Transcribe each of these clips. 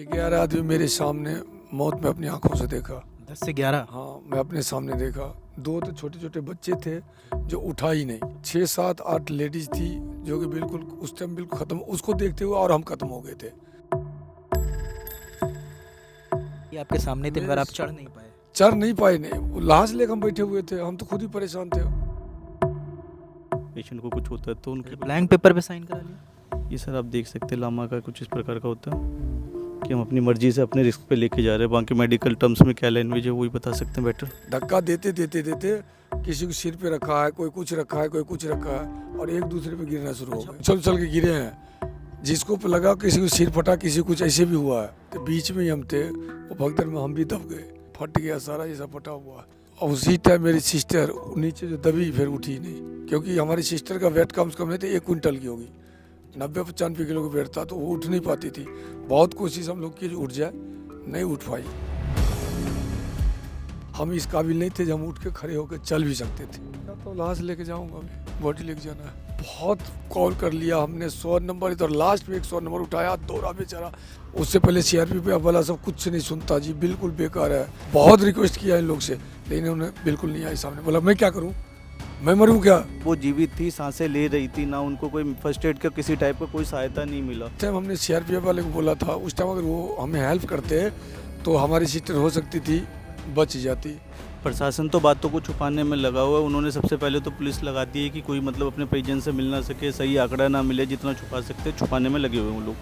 11 आदमी मेरे सामने मौत में अपनी आंखों से देखा। 10 से 11। हाँ, मैं अपने सामने देखा। 2 तो छोटे-छोटे बच्चे थे जो उठा ही नहीं। 6, 7, 8 लेडीज़ थी जो कि बिल्कुल उस टाइम बिल्कुल ख़त्म, उसको देखते हुए और हम ख़त्म हो गए थे। ये आपके सामने थे मगर मेरे आप चढ़ नहीं पाए। चढ़ नहीं पाए नहीं, वो लाश लेकर हम बैठे हुए थे, हम तो खुद ही परेशान थे। पेशेंट को कुछ होता है तो उनके ब्लैंक पेपर पे साइन करा लिया। ये सर आप देख सकते हैं लामा का कुछ इस प्रकार का होता है कि हम अपनी मर्जी से अपने रिस्क पे लेके जा रहे हैं। बाकी मेडिकल टर्म्स में क्या लैंग्वेज है वही बता सकते हैं बेटर। धक्का देते देते देते किसी को सिर पे रखा है, कोई कुछ रखा है, कोई कुछ रखा है और एक दूसरे पे गिरना शुरू हो गए। चल चल के गिरे हैं, जिसको लगा किसी को सिर फटा, किसी को कुछ ऐसे भी हुआ है। तो बीच में ही हम थे, वो भगदड़ में हम भी दब गए, फट गया सारा, ये सब फटा हुआ। और उसी टाइम मेरी सिस्टर नीचे जो दबी फिर उठी नहीं, क्योंकि हमारी सिस्टर का वेट कम से कम नहीं था, 1 क्विंटल की होगी। 90-95 किलो का वेट था, तो वो उठ नहीं पाती थी। बहुत कोशिश हम लोग की जो उठ जाए, नहीं उठ पाई। हम इस काबिल नहीं थे जब हम उठ के खड़े होकर चल भी सकते थे। तो लाश लेके जाऊंगा, अभी बॉडी लेके जाना है। बहुत कॉल कर लिया हमने, 100 नंबर, इधर लास्ट में 100 नंबर उठाया, दौड़ा बेचारा। उससे पहले सीआरपी पे वाला सब कुछ नहीं सुनता जी, बिल्कुल बेकार है। बहुत रिक्वेस्ट किया इन लोग से, लेकिन उन्हें बिल्कुल नहीं आई सामने। बोला मैं क्या करूँ, मैं मरूँ क्या? वो जीवित थी, सांसें ले रही थी, ना उनको कोई फर्स्ट एड का किसी टाइप का कोई सहायता नहीं मिला। टाइम हमने सीआरपीएफ वाले को बोला था, उस टाइम अगर वो हमें हेल्प करते तो हमारी सिस्टर हो सकती थी, बच जाती। प्रशासन तो बातों को छुपाने में लगा हुआ है। उन्होंने सबसे पहले तो पुलिस लगा दी है कि कोई मतलब अपने परिजन से मिल ना सके, सही आंकड़ा ना मिले, जितना छुपा सकते छुपाने में लगे हुए हैं वो लोग।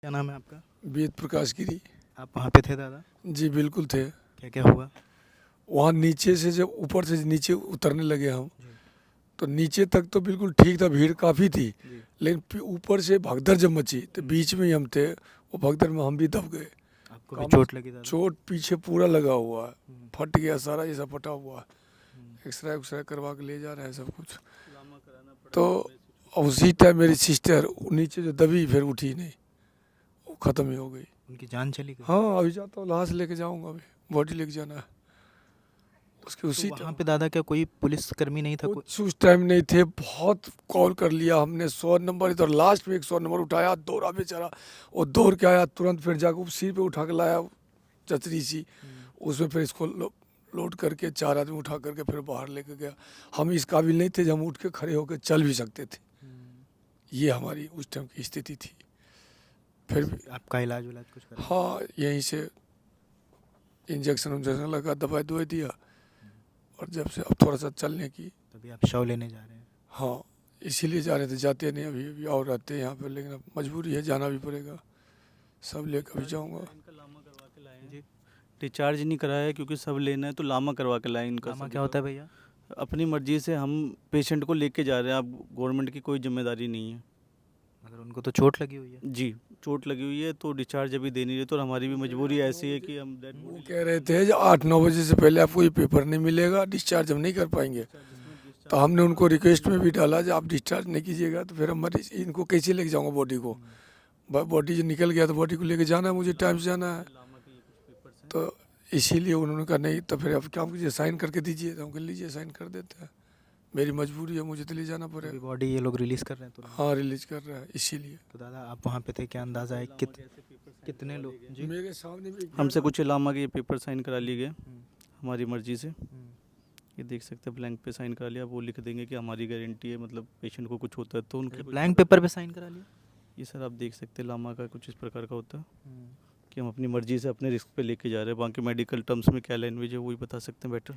क्या नाम है आपका? वेद प्रकाश गिरी। आप वहाँ पे थे दादा? जी बिल्कुल थे। क्या क्या हुआ? वहाँ नीचे से जब ऊपर से नीचे उतरने लगे हम, तो नीचे तक तो बिल्कुल ठीक था, भीड़ काफ़ी थी, लेकिन ऊपर से भगदड़ जब मची तो बीच में ही हम थे, वो भगदड़ में हम भी दब गए। आपको भी चोट लगी दादा? चोट पीछे पूरा लगा हुआ है, फट गया सारा, ये सब फटा हुआ है। एक्सरे उक्सरे करवा के ले जा रहे हैं सब कुछ। तो उसी टाइम मेरी सिस्टर नीचे जो दबी फिर उठी नहीं, वो ख़त्म ही हो गई। उनकी जान चली गई? हाँ, अभी जाता हूँ, लाश लेके जाऊँगा, अभी बॉडी लेके जाना है उसके। उसी तो वहाँ पे दादा क्या कोई पुलिसकर्मी नहीं था? कुछ उस टाइम नहीं थे। बहुत कॉल कर लिया हमने, 100 नंबर, इधर लास्ट में 100 नंबर उठाया, दौड़ा बेचारा। वो दौड़ के आया तुरंत, फिर जाकर सिर पे उठा के लाया चचरी सी, उसमें फिर इसको लोड करके 4 आदमी उठा करके फिर बाहर लेके गया। हम इस काबिल नहीं थे जब हम उठ के खड़े होकर चल भी सकते थे। ये हमारी उस टाइम की स्थिति थी। फिर भी आपका इलाज विलाज कुछ करा? हाँ, यहीं से इंजेक्शन उन्जेक्शन लगा, दवाई दुआई दिया, और जब से अब थोड़ा सा चलने की। तभी आप शव लेने जा रहे हैं? हाँ, इसीलिए जा रहे थे, जाते नहीं अभी, अभी और रहते हैं यहाँ पे, लेकिन अब मजबूरी है, जाना भी पड़ेगा। सब लेकर भी जाऊँगा। डिस्चार्ज नहीं कराया है क्योंकि सब लेना है तो लामा करवा के लाए इनका। लामा क्या होता है भैया? अपनी मर्जी से हम पेशेंट को लेके जा रहे हैं, अब गवर्नमेंट की कोई जिम्मेदारी नहीं है। मगर उनको तो चोट लगी हुई है। जी, चोट लगी हुई है तो डिस्चार्ज अभी दे नहीं रहे, तो हमारी भी मजबूरी ऐसी है कि हम वो कह रहे थे जो 8-9 बजे से पहले आपको ये पेपर नहीं मिलेगा, डिस्चार्ज हम नहीं कर पाएंगे। तो हमने उनको रिक्वेस्ट में भी डाला जो आप डिस्चार्ज नहीं कीजिएगा तो फिर हम मरीज इनको कैसे लेके जाऊँगा बॉडी को। बॉडी जो निकल गया तो बॉडी को लेके जाना है, मुझे टाइम से जाना है। तो इसीलिए उन्होंने कहा नहीं, तो फिर अब क्या कीजिए, साइन करके दीजिए। तो हम कह लीजिए, साइन कर देते हैं, मेरी मजबूरी है, मुझे तो ले जाना पड़ेगा। बॉडी ये लोग रिलीज कर रहे हैं तुरंत? हाँ, रिलीज कर रहा है इसीलिए। तो दादा आप वहाँ पे थे, क्या अंदाजा है कितने लोग? जी, मेरे सामने भी हमसे कुछ लामा के ये पेपर साइन करा लिए गए हमारी मर्जी से। ये देख सकते हैं, ब्लैंक पे साइन करा लिया। वो लिख देंगे कि हमारी गारंटी है, मतलब पेशेंट को कुछ होता है तो उनके ब्लैंक पेपर पे साइन करा लिया? ये सर आप देख सकते हैं लामा का कुछ इस प्रकार का होता है कि हम अपनी मर्जी से अपने रिस्क पे लेके जा रहे हैं। बाकी मेडिकल टर्म्स में क्या लैंग्वेज है वही बता सकते हैं बेटर।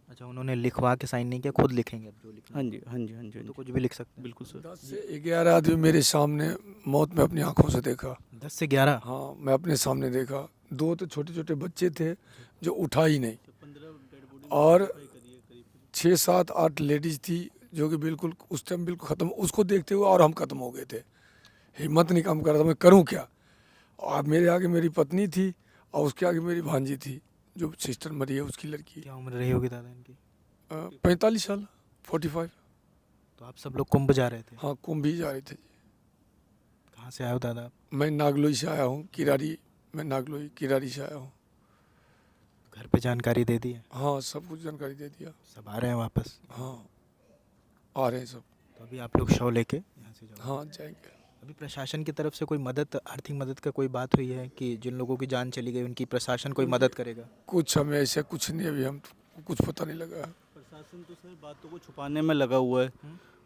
अच्छा, उन्होंने लिखवा के साइन नहीं किया, खुद लिखेंगे अब जो लिखना? हाँ जी, हाँ जी, हाँ जी, हाँ तो जी, कुछ भी लिख सकते हैं? बिल्कुल सर। 10 से 11 आदमी मेरे सामने मौत में अपनी आंखों से देखा। 10 से 11? हाँ, मैं अपने सामने देखा। 2 तो छोटे-छोटे बच्चे थे जो उठा ही नहीं, और 6, 7, 8 लेडीज़ थी जो कि बिल्कुल उस टाइम बिल्कुल ख़त्म, उसको देखते हुए और हम ख़त्म हो गए थे। हिम्मत नहीं काम कर रहा था, मैं करूँ क्या? और मेरे आगे मेरी पत्नी थी और उसके आगे मेरी भांजी थी, जो सिस्टर मरी है उसकी लड़की। क्या उम्र रही होगी दादा इनकी? 45 साल, 45। तो आप सब लोग कुंभ जा रहे थे? हाँ, कुंभ भी जा रहे थे। कहाँ से आए हो दादा आप? मैं नागलोई से आया हूँ, किरारी। मैं नागलोई किरारी से आया हूँ। घर पे जानकारी दे दी है? हाँ, सब कुछ जानकारी दे दिया। सब आ रहे हैं वापस? हाँ, आ रहे हैं सब। तो अभी आप लोग शव लेके यहाँ से जाओ? हाँ जाएंगे। अभी प्रशासन की तरफ से कोई मदद, आर्थिक मदद का कोई बात हुई है कि जिन लोगों की जान चली गई उनकी प्रशासन कोई मदद करेगा? कुछ हमें ऐसा कुछ नहीं, अभी हम कुछ पता नहीं लगा है। प्रशासन तो सर बातों को छुपाने में लगा हुआ है।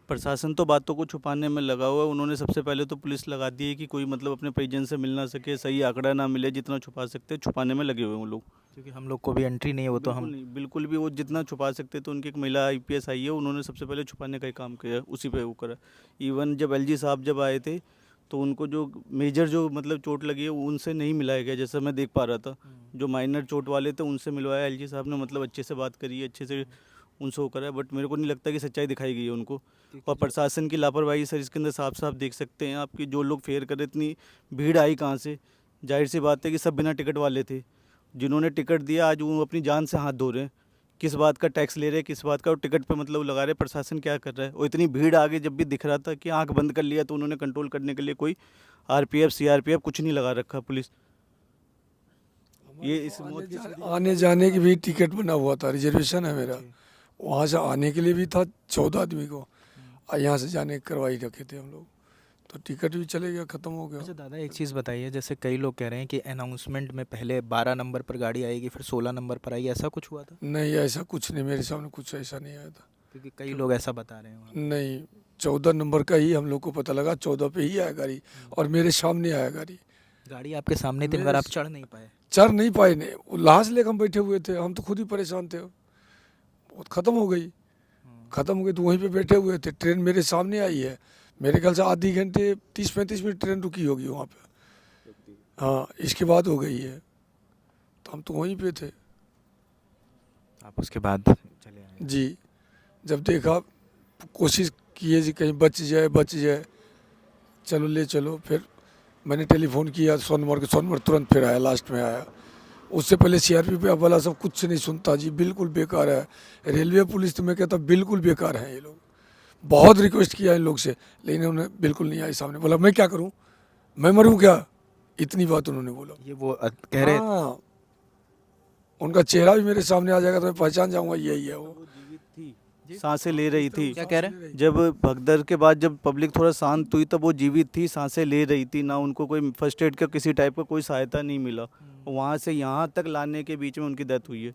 प्रशासन तो बातों को छुपाने में लगा हुआ है। उन्होंने सबसे पहले तो पुलिस लगा दी है कि कोई मतलब अपने परिजन से मिल ना सके, सही आंकड़ा ना मिले, जितना छुपा सकते हैं छुपाने में लगे हुए हैं वो लोग। क्योंकि हम लोग को भी एंट्री नहीं है, वो तो बिल्कुल हम नहीं, बिल्कुल भी वो जितना छुपा सकते तो उनकी एक महिला आईपीएस आई है, उन्होंने सबसे पहले छुपाने का ही काम किया, उसी पे वो करा। इवन जब एलजी साहब जब आए थे तो उनको जो मेजर जो मतलब चोट लगी है उनसे नहीं मिलाया गया, जैसा मैं देख पा रहा था। जो माइनर चोट वाले थे उनसे मिलवाया, एलजी साहब ने मतलब अच्छे से बात करी है, अच्छे से उनसे वो करा है, बट मेरे को नहीं लगता कि सच्चाई दिखाई गई है उनको। और प्रशासन की लापरवाही सर इसके अंदर साफ साफ देख सकते हैं आपकी, जो लोग फेयर करे, इतनी भीड़ आई कहाँ से? जाहिर सी बात है कि सब बिना टिकट वाले थे। जिन्होंने टिकट दिया आज वो अपनी जान से हाथ धो रहे हैं। किस बात का टैक्स ले रहे हैं, किस बात का टिकट पे मतलब लगा रहे हैं, प्रशासन क्या कर रहा है? और इतनी भीड़ आगे जब भी दिख रहा था कि आंख बंद कर लिया, तो उन्होंने कंट्रोल करने के लिए कोई आरपीएफ सीआरपीएफ कुछ नहीं लगा रखा पुलिस। ये इस मौत की आने जाने की भी टिकट बना हुआ था, रिजर्वेशन है मेरा। वहाँ से आने के लिए भी था 14 आदमी को, और यहाँ से जाने करवाई रखे थे हम लोग, तो टिकट भी चले गया, ख़त्म हो गया। अच्छा दादा, एक चीज़ बताइए, जैसे कई लोग कह रहे हैं कि अनाउंसमेंट में पहले 12 नंबर पर गाड़ी आएगी, फिर 16 नंबर पर आएगी, ऐसा कुछ हुआ था? नहीं ऐसा कुछ नहीं, मेरे सामने कुछ ऐसा नहीं आया था। क्योंकि कई लोग ऐसा बता रहे हैं वहाँ। नहीं, 14 नंबर का ही हम लोग को पता लगा, 14 पे ही आया गाड़ी, और मेरे सामने आया गाड़ी। गाड़ी आपके सामने थी मगर आप चढ़ नहीं पाए? चढ़ नहीं पाए, नहीं वो लाश लेकर हम बैठे हुए थे, हम तो खुद ही परेशान थे। बहुत ख़त्म हो गई, ख़त्म हो गई तो वहीं पे बैठे हुए थे। ट्रेन मेरे सामने आई है, मेरे ख्याल से आधी घंटे 30-35 मिनट ट्रेन रुकी होगी वहाँ पे। हाँ, इसके बाद हो गई है, तो हम तो वहीं पे थे। आप उसके बाद चले आए? जी, जब देखा कोशिश किए जी कहीं बच जाए बच जाए, चलो ले चलो। फिर मैंने टेलीफोन किया सोनमर्ग, सोनमर्ग तुरंत फिर आया, लास्ट में आया। उससे पहले सीआरपीएफ वाला सब कुछ नहीं सुनता जी, बिल्कुल बेकार है। रेलवे पुलिस तो मैं कहता बिल्कुल बेकार है ये लोग। बहुत रिक्वेस्ट किया इन लोग से, लेकिन उन्होंने बिल्कुल नहीं आई सामने। बोला मैं क्या करूं, मैं मरूं क्या, इतनी बात उन्होंने बोला। ये वो कह रहे हाँ, उनका चेहरा भी मेरे सामने आ जाएगा तो मैं पहचान जाऊंगा यही है वो। सांसें ले रही थी। क्या कह रहे हैं? जब भगदड़ के बाद जब पब्लिक थोड़ा शांत हुई तब वो जीवित थी, सांसें ले रही थी, ना उनको कोई फर्स्ट एड का किसी टाइप का कोई सहायता नहीं मिला। वहाँ से यहाँ तक लाने के बीच में उनकी डेथ हुई है।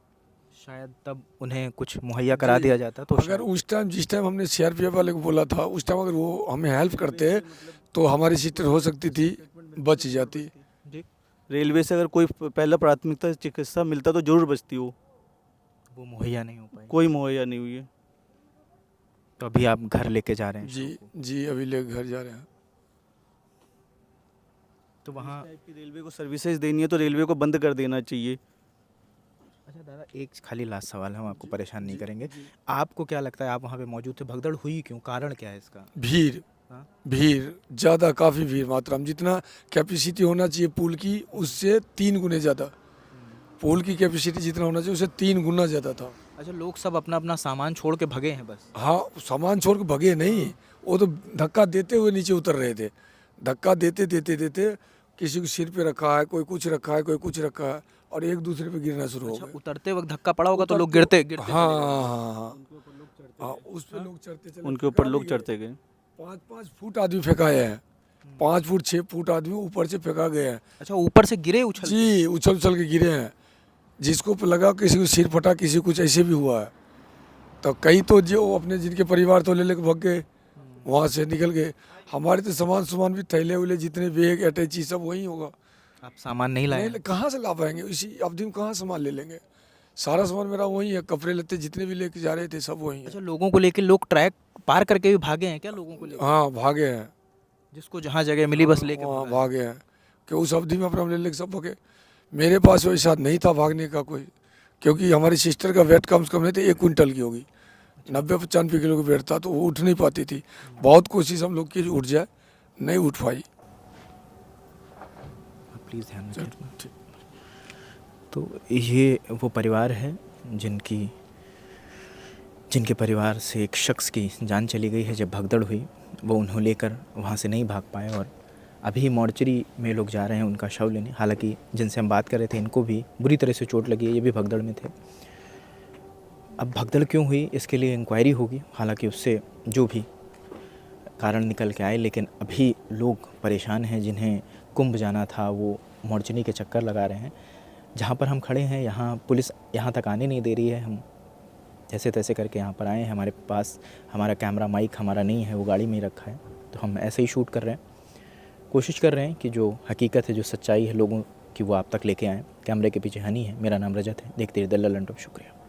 शायद तब उन्हें कुछ मुहैया करा दिया जाता तो अगर उस टाइम जिस टाइम हमने सीआरपीएफ वाले को बोला था, उस टाइम अगर वो हमें हेल्प करते तो हमारी सिस्टर हो सकती थी, बच जाती। जी, रेलवे से अगर कोई पहला प्राथमिकता चिकित्सा मिलता तो जरूर बचती वो मुहैया नहीं हो पाई। कोई मुहैया नहीं हुई है। तो अभी आप घर लेके जा रहे हैं जी शव को। जी, अभी ले घर जा रहे हैं। तो वहाँ रेलवे को सर्विसेज देनी है तो रेलवे को बंद कर देना चाहिए। अच्छा दादा, एक खाली लास्ट सवाल है, हम आपको परेशान नहीं करेंगे। आपको क्या लगता है, आप वहाँ पे मौजूद थे, भगदड़ हुई क्यों, कारण क्या है इसका? भीड़, हाँ? भीड़ ज़्यादा, काफ़ी भीड़ मात्रा में। जितना कैपेसिटी होना चाहिए पुल की उससे 3 गुने ज़्यादा। पुल की कैपेसिटी जितना होना चाहिए उससे 3 गुना ज़्यादा था। अच्छा, लोग सब अपना अपना सामान छोड़ के भगे हैं बस? हाँ, सामान छोड़ के भगे नहीं, वो तो धक्का देते हुए नीचे उतर रहे थे। धक्का देते देते देते किसी को सिर पे रखा है, कोई कुछ रखा है, कोई कुछ रखा है, और एक दूसरे पे गिरना शुरू हो अच्छा, गए। उतरते वक्त धक्का पड़ा होगा तो लोग गिरते गिरते हाँ हाँ हाँ हाँ, उस पे लोग चढ़ते चले, उनके ऊपर लोग चढ़ते गए। 5-5 फुट आदमी फेंकाए हैं, 5 फुट 6 फुट आदमी ऊपर से फेंका गए हैं। अच्छा, ऊपर से गिरे उछल के? जी, उछल उछल के गिरे हैं। जिसको लगा किसी को सिर फटा, किसी को कुछ ऐसे भी हुआ है। तो कई तो जो अपने जिनके परिवार तो ले लेके भाग गए, वहाँ से निकल गए। हमारे तो सामान भी थैले उले जितने बैग अटैची सब वहीं होगा। आप सामान नहीं लाए? नहीं, कहाँ से ला पाएंगे, इसी अवधि में कहाँ सामान ले लेंगे। सारा सामान मेरा वहीं है, कपड़े लत्ते जितने भी लेके जा रहे थे सब वहीं है। अच्छा, लोगों को लेके लोग ट्रैक पार करके भी भागे हैं क्या, लोगों को लेके? हाँ, भागे हैं, जिसको जहाँ जगह मिली बस लेके वहाँ भागा है। भागे हैं कि उस अवधि में अपना ले लेके सब भागे। मेरे पास वैसा नहीं था भागने का कोई, क्योंकि हमारी सिस्टर का वेट कम से कम नहीं था 1 क्विंटल की होगी, 90-95 किलो का वेट था, तो वो उठ नहीं पाती थी। बहुत कोशिश हम लोग की उठ जाए, नहीं उठ पाई। प्लीज़ ध्यान रखिए। तो ये वो परिवार है जिनके परिवार से एक शख्स की जान चली गई है। जब भगदड़ हुई वो उन्हें लेकर वहाँ से नहीं भाग पाए और अभी मॉर्चरी में लोग जा रहे हैं उनका शव लेने। हालांकि जिनसे हम बात कर रहे थे इनको भी बुरी तरह से चोट लगी है, ये भी भगदड़ में थे। अब भगदड़ क्यों हुई इसके लिए इंक्वायरी होगी। हालांकि उससे जो भी कारण निकल के आए, लेकिन अभी लोग परेशान हैं जिन्हें कुंभ जाना था, वो मोर्चनी के चक्कर लगा रहे हैं। जहाँ पर हम खड़े हैं यहाँ पुलिस यहाँ तक आने नहीं दे रही है। हम जैसे तैसे करके यहाँ पर आए हैं, हमारे पास हमारा कैमरा माइक हमारा नहीं है, वो गाड़ी में ही रखा है, तो हम ऐसे ही शूट कर रहे हैं। कोशिश कर रहे हैं कि जो हकीकत है, जो सच्चाई है लोगों की, वो आप तक लेके आएँ। कैमरे के पीछे हनी है, मेरा नाम रजत है। देखते रहिए द ललन टॉप। शुक्रिया।